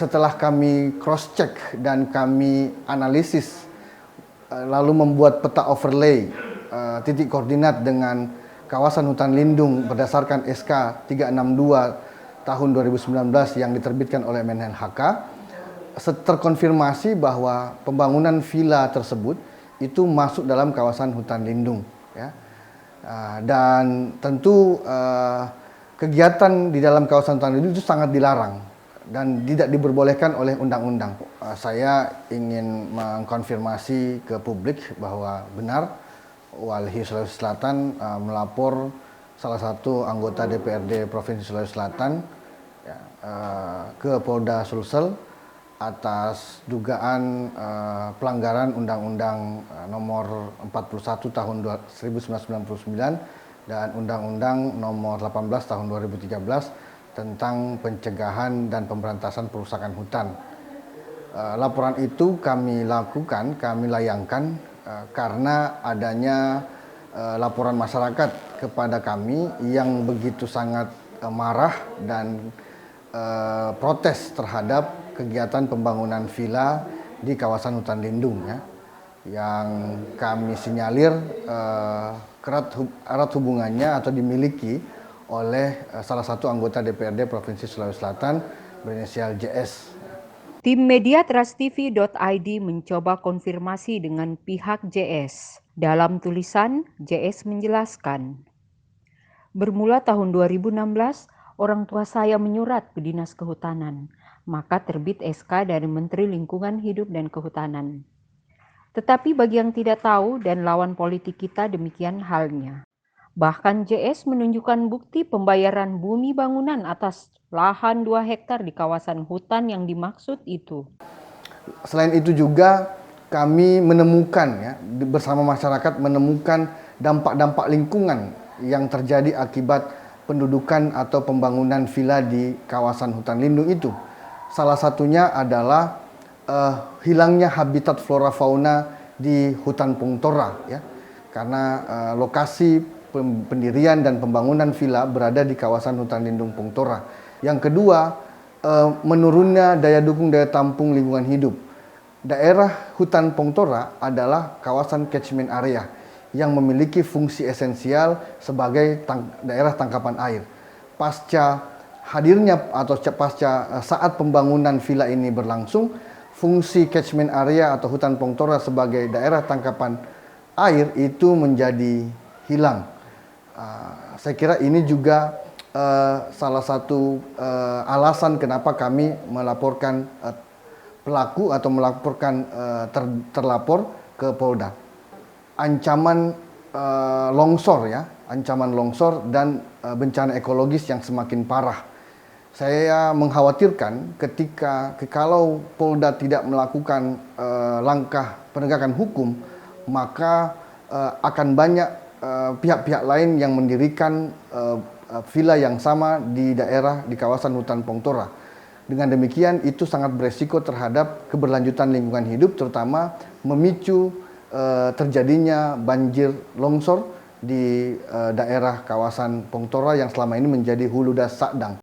setelah kami cross check dan kami analisis, lalu membuat peta overlay titik koordinat dengan kawasan hutan lindung berdasarkan SK 362 tahun 2019 yang diterbitkan oleh Menhan HK, terkonfirmasi bahwa pembangunan villa tersebut itu masuk dalam kawasan hutan lindung, ya. Dan tentu kegiatan di dalam kawasan hutan lindung itu sangat dilarang dan tidak diperbolehkan oleh undang-undang. Saya ingin mengkonfirmasi ke publik bahwa benar Walhi Sulawesi Selatan melapor salah satu anggota DPRD Provinsi Sulawesi Selatan ke Polda Sulsel atas dugaan pelanggaran Undang-Undang Nomor 41 Tahun 1999 dan Undang-Undang Nomor 18 Tahun 2013 tentang pencegahan dan pemberantasan perusakan hutan. Laporan itu kami lakukan, kami layangkan karena adanya laporan masyarakat kepada kami yang begitu sangat marah dan protes terhadap kegiatan pembangunan villa di kawasan hutan lindung, ya, yang kami sinyalir erat hubungannya atau dimiliki oleh salah satu anggota DPRD Provinsi Sulawesi Selatan berinisial JS. Tim mediatrustv.id mencoba konfirmasi dengan pihak JS. Dalam tulisan, JS menjelaskan, bermula tahun 2016, orang tua saya menyurat ke Dinas Kehutanan, maka terbit SK dari Menteri Lingkungan Hidup dan Kehutanan. Tetapi bagi yang tidak tahu dan lawan politik kita demikian halnya. Bahkan JS menunjukkan bukti pembayaran bumi bangunan atas lahan 2 hektar di kawasan hutan yang dimaksud itu. Selain itu juga kami menemukan, ya, bersama masyarakat menemukan dampak-dampak lingkungan yang terjadi akibat pendudukan atau pembangunan villa di kawasan hutan lindung itu. Salah satunya adalah hilangnya habitat flora fauna di hutan Pungtora, ya, karena lokasi pendirian dan pembangunan villa berada di kawasan hutan lindung Pungtora. Yang kedua, menurunnya daya dukung daya tampung lingkungan hidup. Daerah hutan Pungtora adalah kawasan catchment area yang memiliki fungsi esensial sebagai daerah tangkapan air. Pasca hadirnya atau pasca saat pembangunan villa ini berlangsung, fungsi catchment area atau hutan Pungtora sebagai daerah tangkapan air itu menjadi hilang. Saya kira ini juga salah satu alasan kenapa kami melaporkan pelaku atau melaporkan terlapor ke Polda. Ancaman longsor, ya, ancaman longsor dan bencana ekologis yang semakin parah. Saya mengkhawatirkan kalau Polda tidak melakukan langkah penegakan hukum, maka akan banyak pihak-pihak lain yang mendirikan villa yang sama di kawasan hutan Pungtora. Dengan demikian itu sangat beresiko terhadap keberlanjutan lingkungan hidup, terutama memicu terjadinya banjir longsor di daerah kawasan Pungtora yang selama ini menjadi hulu das Sakdang.